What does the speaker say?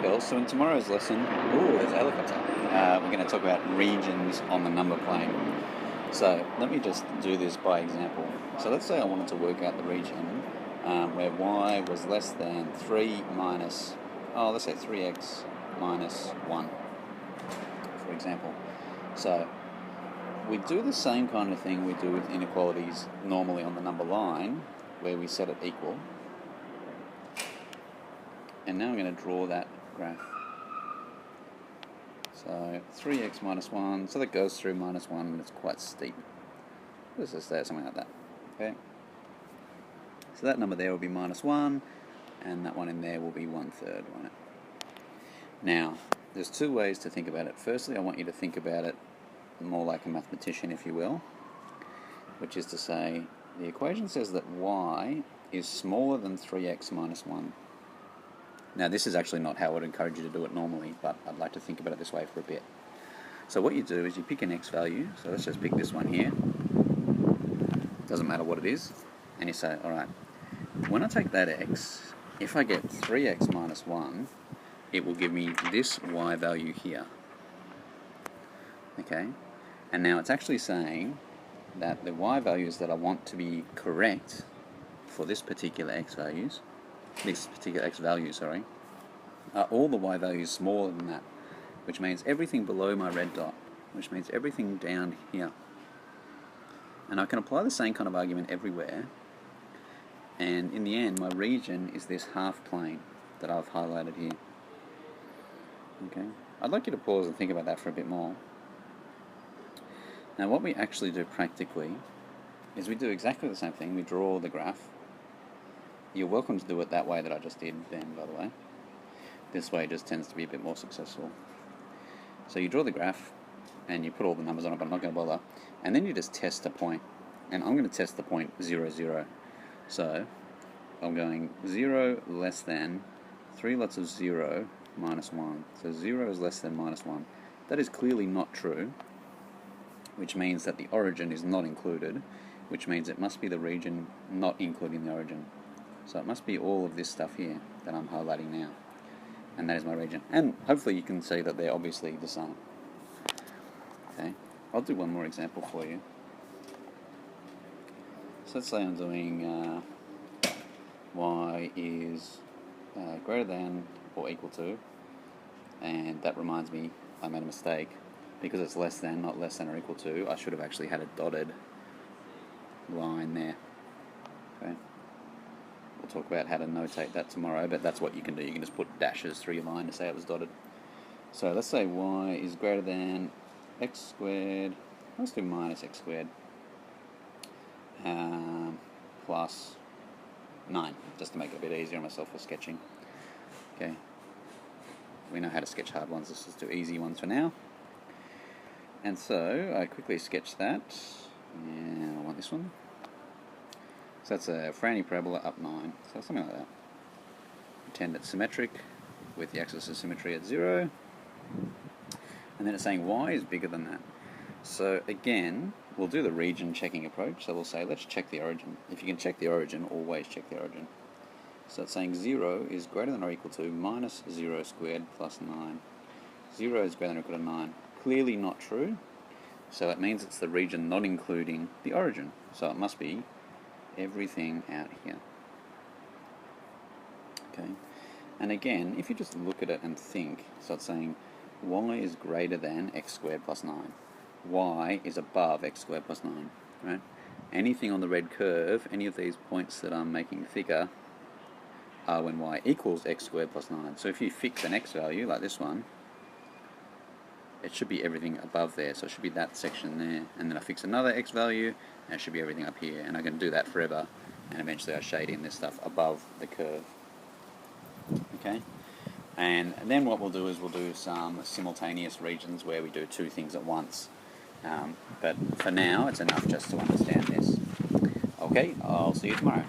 girls. So in tomorrow's lesson, ooh, there's a helicopter. We're going to talk about regions on the number plane. So let me just do this by example. So let's say I wanted to work out the region where y was less than 3 minus, let's say 3x minus 1, for example. So we do the same kind of thing we do with inequalities normally on the number line, where we set it equal. And now I'm going to draw that graph. So 3x minus 1, so that goes through minus 1 and it's quite steep. Let's just say something like that. Okay. So that number there will be minus 1, and that one in there will be 1/3, won't it? Now, there's two ways to think about it. Firstly, I want you to think about it more like a mathematician, if you will, which is to say, the equation says that y is smaller than 3x minus 1. Now, this is actually not how I would encourage you to do it normally, but I'd like to think about it this way for a bit. So what you do is you pick an x value, so let's just pick this one here, doesn't matter what it is, and you say, alright, when I take that x, if I get 3x minus 1, it will give me this y value here. Okay, and now it's actually saying that the y values that I want to be correct for this particular x value, are all the y values smaller than that, which means everything below my red dot, which means everything down here. And I can apply the same kind of argument everywhere, and in the end my region is this half plane that I've highlighted here. Okay, I'd like you to pause and think about that for a bit more. Now what we actually do practically is we do exactly the same thing. We draw the graph. You're welcome to do it that way that I just did then, by the way. This way just tends to be a bit more successful. So you draw the graph, and you put all the numbers on it, but I'm not going to bother. And then you just test a point. And I'm going to test the point 0, 0. So I'm going 0 less than 3 lots of 0 minus 1. So 0 is less than minus 1. That is clearly not true, which means that the origin is not included, which means it must be the region not including the origin. So it must be all of this stuff here that I'm highlighting now. And that is my region. And hopefully you can see that they're obviously the same. Okay, I'll do one more example for you. So let's say I'm doing y is greater than or equal to, and that reminds me I made a mistake. Because it's less than, not less than or equal to, I should have actually had a dotted line there. Okay. We'll talk about how to notate that tomorrow, but that's what you can do. You can just put dashes through your line to say it was dotted. So let's say y is greater than x squared, let's do minus x squared, plus 9, just to make it a bit easier on myself for sketching. Okay. We know how to sketch hard ones, let's just do easy ones for now. And so I quickly sketch that, and I want this one. So that's a Franny parabola up 9, so something like that. Pretend it's symmetric with the axis of symmetry at 0, and then it's saying y is bigger than that. So again, we'll do the region checking approach, so we'll say let's check the origin. If you can check the origin, always check the origin. So it's saying 0 is greater than or equal to minus 0 squared plus 9. 0 is greater than or equal to 9. Clearly not true, so that means it's the region not including the origin. So it must be everything out here. Okay, and again, if you just look at it and think, so it's saying y is greater than x squared plus 9. Y is above x squared plus 9, right? Anything on the red curve, any of these points that I'm making thicker, are when y equals x squared plus 9. So if you fix an x value, like this one, it should be everything above there, so it should be that section there, and then I fix another x value, and it should be everything up here, and I can do that forever, and eventually I shade in this stuff above the curve. Okay, and then what we'll do is we'll do some simultaneous regions where we do two things at once, but for now it's enough just to understand this. Okay, I'll see you tomorrow.